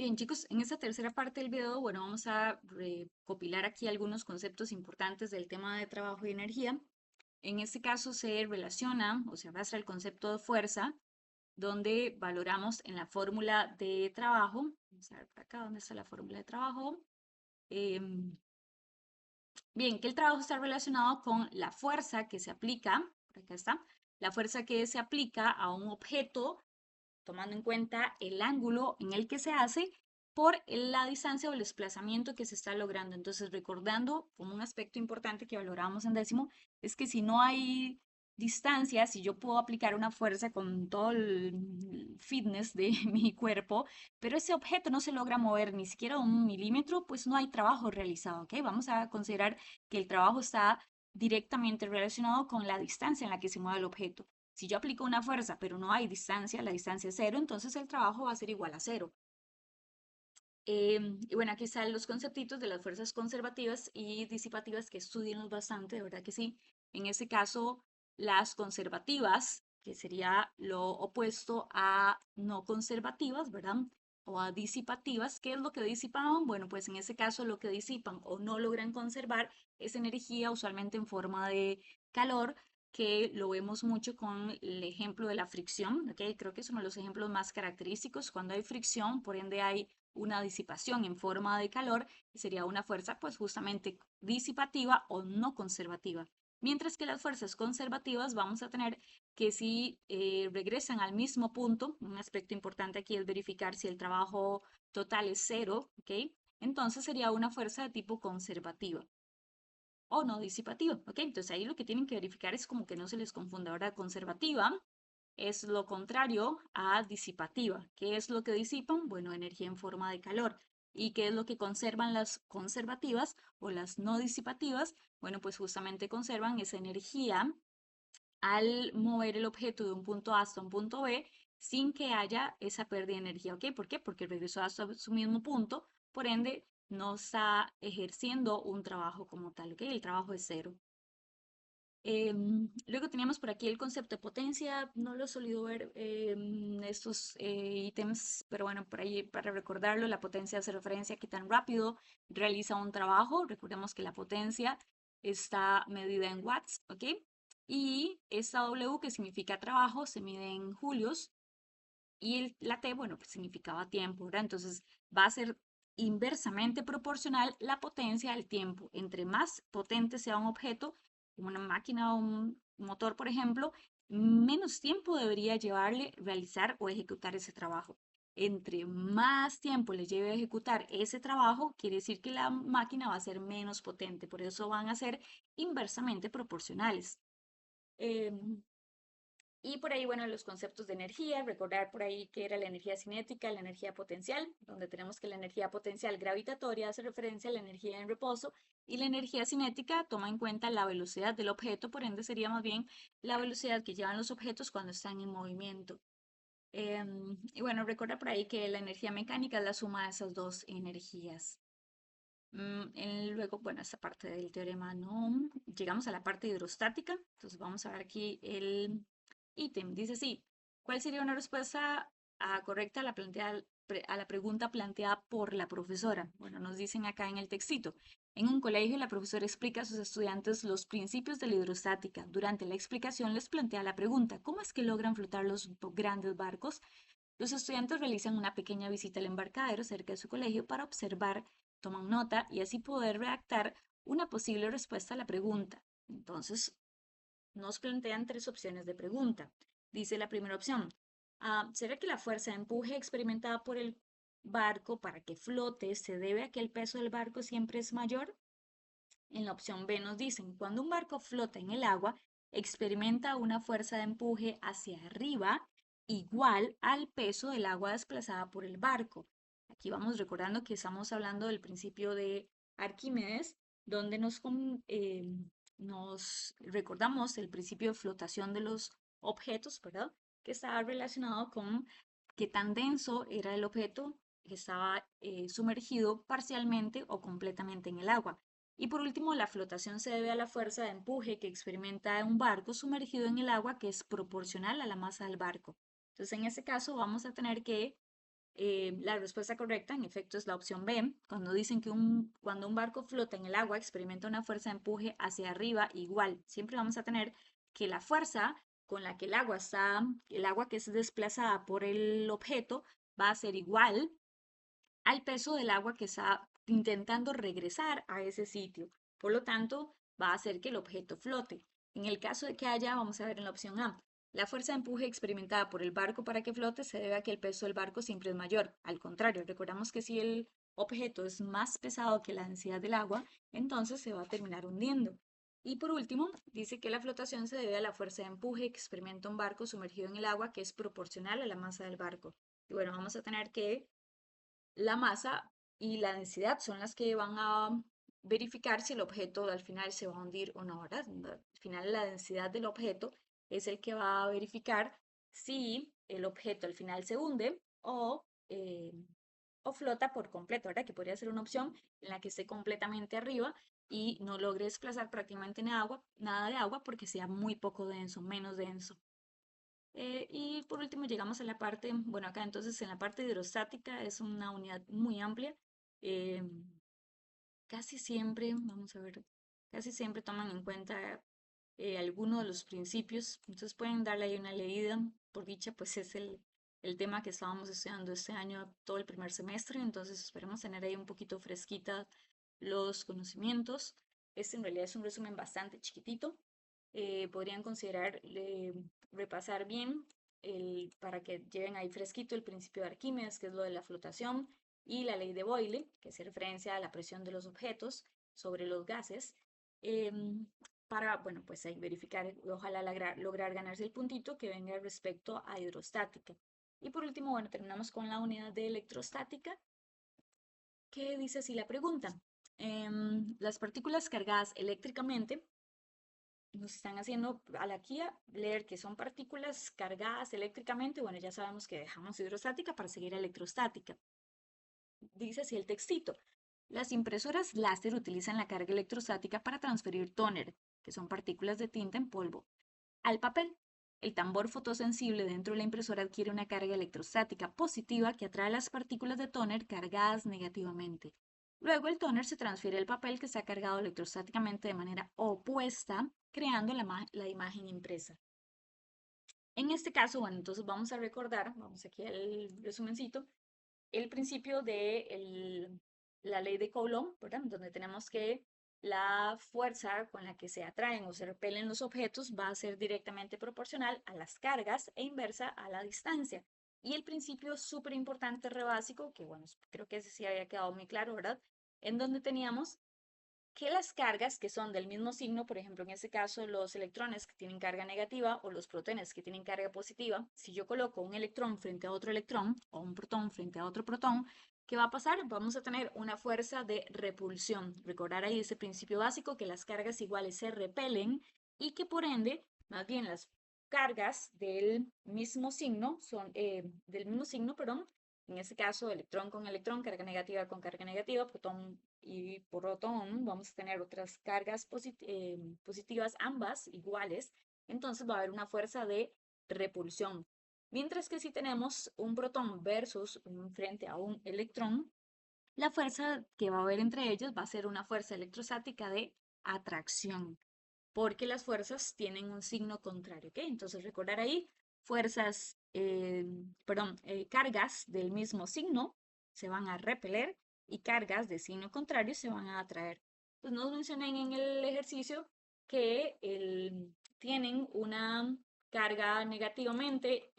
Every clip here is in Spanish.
Bien, chicos, en esta tercera parte del video, bueno, vamos a recopilar aquí algunos conceptos importantes del tema de trabajo y energía. En este caso se relaciona o se basa el concepto de fuerza, donde valoramos en la fórmula de trabajo. Vamos a ver por acá, ¿dónde está la fórmula de trabajo? Em, Bien, que el trabajo está relacionado con la fuerza que se aplica, por acá está, la fuerza que se aplica a un objeto tomando en cuenta el ángulo en el que se hace por la distancia o el desplazamiento que se está logrando. Entonces, recordando como un aspecto importante que valoramos en décimo, es que si no hay distancia, si yo puedo aplicar una fuerza con todo el fitness de mi cuerpo, pero ese objeto no se logra mover ni siquiera un milímetro, pues no hay trabajo realizado, ¿ok? Vamos a considerar que el trabajo está directamente relacionado con la distancia en la que se mueve el objeto. Si yo aplico una fuerza, pero no hay distancia, la distancia es cero, entonces el trabajo va a ser igual a cero. Y bueno, aquí están los conceptitos de las fuerzas conservativas y disipativas que estudiamos bastante, de verdad que sí. En este caso, las conservativas, que sería lo opuesto a no conservativas, ¿verdad? O a disipativas. ¿Qué es lo que disipaban? Bueno, pues en ese caso lo que disipan o no logran conservar es energía, usualmente en forma de calor, que lo vemos mucho con el ejemplo de la fricción, ¿ok? Creo que es uno de los ejemplos más característicos. Cuando hay fricción, por ende hay una disipación en forma de calor, y sería una fuerza pues justamente disipativa o no conservativa. Mientras que las fuerzas conservativas vamos a tener que si regresan al mismo punto, un aspecto importante aquí es verificar si el trabajo total es cero, ¿ok? Entonces sería una fuerza de tipo conservativa o no disipativa, ¿ok? Entonces ahí lo que tienen que verificar es como que no se les confunda. Ahora, conservativa es lo contrario a disipativa. ¿Qué es lo que disipan? Bueno, energía en forma de calor. ¿Y qué es lo que conservan las conservativas o las no disipativas? Bueno, pues justamente conservan esa energía al mover el objeto de un punto A hasta un punto B sin que haya esa pérdida de energía. ¿Ok? ¿Por qué? Porque regresó hasta su mismo punto, por ende no está ejerciendo un trabajo como tal. ¿Ok? El trabajo es cero. Luego teníamos por aquí el concepto de potencia, no lo he solido ver estos ítems, pero bueno, por ahí para recordarlo, la potencia hace referencia a qué tan rápido realiza un trabajo. Recordemos que la potencia está medida en watts, ¿ok? Y esta W, que significa trabajo, se mide en julios, y la T, bueno, pues significaba tiempo, ¿verdad? Entonces va a ser inversamente proporcional la potencia al tiempo. Entre más potente sea un objeto, como una máquina o un motor, por ejemplo, menos tiempo debería llevarle realizar o ejecutar ese trabajo. Entre más tiempo le lleve a ejecutar ese trabajo, quiere decir que la máquina va a ser menos potente. Por eso van a ser inversamente proporcionales. Em, y por ahí, bueno, los conceptos de energía, recordar por ahí que era la energía cinética, la energía potencial, donde tenemos que la energía potencial gravitatoria hace referencia a la energía en reposo y la energía cinética toma en cuenta la velocidad del objeto, por ende sería más bien la velocidad que llevan los objetos cuando están en movimiento. Y bueno, recuerda por ahí que la energía mecánica es la suma de esas dos energías. Luego, bueno, esta parte del teorema no. Llegamos a la parte hidrostática. Entonces vamos a ver aquí el ítem. Dice así, ¿cuál sería una respuesta correcta a a la pregunta planteada por la profesora? Bueno, nos dicen acá en el textito. En un colegio, la profesora explica a sus estudiantes los principios de la hidrostática. Durante la explicación les plantea la pregunta, ¿cómo es que logran flotar los grandes barcos? Los estudiantes realizan una pequeña visita al embarcadero cerca de su colegio para observar, toman nota y así poder redactar una posible respuesta a la pregunta. Entonces, nos plantean tres opciones de pregunta. Dice la primera opción, ¿será que la fuerza de empuje experimentada por el barco para que flote se debe a que el peso del barco siempre es mayor? En la opción B nos dicen, cuando un barco flota en el agua, experimenta una fuerza de empuje hacia arriba igual al peso del agua desplazada por el barco. Aquí vamos recordando que estamos hablando del principio de Arquímedes, donde nos recordamos el principio de flotación de los objetos, ¿verdad? Que estaba relacionado con qué tan denso era el objeto que estaba sumergido parcialmente o completamente en el agua. Y por último, la flotación se debe a la fuerza de empuje que experimenta un barco sumergido en el agua que es proporcional a la masa del barco. Entonces, en este caso, vamos a tener que La respuesta correcta, en efecto, es la opción B. Cuando dicen que cuando un barco flota en el agua, experimenta una fuerza de empuje hacia arriba igual. Siempre vamos a tener que la fuerza con la que el agua que es desplazada por el objeto, va a ser igual al peso del agua que está intentando regresar a ese sitio. Por lo tanto, va a hacer que el objeto flote. En el caso de que haya, vamos a ver en la opción A, la fuerza de empuje experimentada por el barco para que flote se debe a que el peso del barco siempre es mayor. Al contrario, recordamos que si el objeto es más pesado que la densidad del agua, entonces se va a terminar hundiendo. Y por último, dice que la flotación se debe a la fuerza de empuje que experimenta un barco sumergido en el agua que es proporcional a la masa del barco. Y bueno, vamos a tener que la masa y la densidad son las que van a verificar si el objeto al final se va a hundir o no, ¿verdad? Al final la densidad del objeto es el que va a verificar si el objeto al final se hunde o flota por completo, ¿verdad? Que podría ser una opción en la que esté completamente arriba y no logre desplazar prácticamente nada de agua porque sea muy poco denso, menos denso. Y por último llegamos a la parte, bueno, acá entonces en la parte hidrostática es una unidad muy amplia. eh, Casi siempre, vamos a ver, casi siempre toman en cuenta algunos de los principios, entonces pueden darle ahí una leída. Por dicha, pues es el tema que estábamos estudiando este año, todo el primer semestre, entonces esperemos tener ahí un poquito fresquita los conocimientos. Este en realidad es un resumen bastante chiquitito. Podrían considerar repasar bien para que lleven ahí fresquito el principio de Arquímedes, que es lo de la flotación, y la ley de Boyle, que hace referencia a la presión de los objetos sobre los gases, em, para, bueno, pues ahí verificar y ojalá lograr ganarse el puntito que venga respecto a hidrostática. Y por último, bueno, terminamos con la unidad de electrostática, que dice así la pregunta. Las partículas cargadas eléctricamente nos están haciendo a la guía leer que son partículas cargadas eléctricamente. Bueno, ya sabemos que dejamos hidrostática para seguir electrostática. Dice así el textito. Las impresoras láser utilizan la carga electrostática para transferir tóner, que son partículas de tinta en polvo, al papel. El tambor fotosensible dentro de la impresora adquiere una carga electrostática positiva que atrae las partículas de tóner cargadas negativamente. Luego el tóner se transfiere al papel que está cargado electrostáticamente de manera opuesta, creando la imagen impresa. En este caso, bueno, entonces vamos a recordar, vamos aquí al resumencito, el principio de la ley de Coulomb, ¿verdad? Donde tenemos que la fuerza con la que se atraen o se repelen los objetos va a ser directamente proporcional a las cargas e inversa a la distancia. Y el principio súper importante, re básico, que bueno, creo que ese sí había quedado muy claro, ¿verdad? En donde teníamos que las cargas que son del mismo signo, por ejemplo, en este caso los electrones que tienen carga negativa o los protones que tienen carga positiva, si yo coloco un electrón frente a otro electrón o un protón frente a otro protón, ¿qué va a pasar? Vamos a tener una fuerza de repulsión. Recordar ahí ese principio básico que las cargas iguales se repelen y que por ende, más bien las cargas del mismo signo, perdón, en este caso electrón con electrón, carga negativa con carga negativa, protón y protón, vamos a tener otras cargas positivas, ambas iguales, entonces va a haber una fuerza de repulsión. Mientras que si tenemos un protón versus frente a un electrón, la fuerza que va a haber entre ellos va a ser una fuerza electrostática de atracción, porque las fuerzas tienen un signo contrario, ¿ok? Entonces recordar ahí, cargas del mismo signo se van a repeler y cargas de signo contrario se van a atraer. Pues nos mencioné en el ejercicio que tienen una carga negativamente,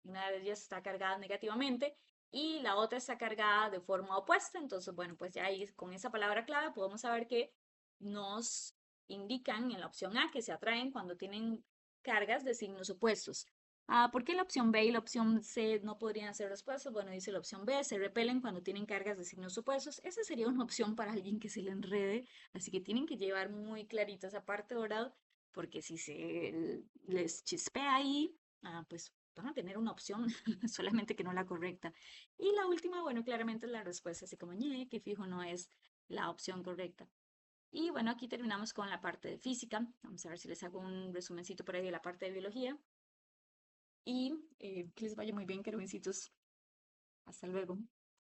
una de ellas está cargada negativamente y la otra está cargada de forma opuesta. Entonces, bueno, pues ya ahí con esa palabra clave podemos saber que nos indican en la opción A que se atraen cuando tienen cargas de signos opuestos. ¿Por qué la opción B y la opción C no podrían ser respuestas? Bueno, dice la opción B, se repelen cuando tienen cargas de signos opuestos. Esa sería una opción para alguien que se le enrede, así que tienen que llevar muy clarita esa parte, ¿verdad? Porque si se les chispea ahí, pues van a tener una opción, solamente que no la correcta. Y la última, bueno, claramente es la respuesta, así como, ñe, que fijo no es la opción correcta. Y bueno, aquí terminamos con la parte de física. Vamos a ver si les hago un resumencito por ahí de la parte de biología. Y que les vaya muy bien, carmencitos. Hasta luego.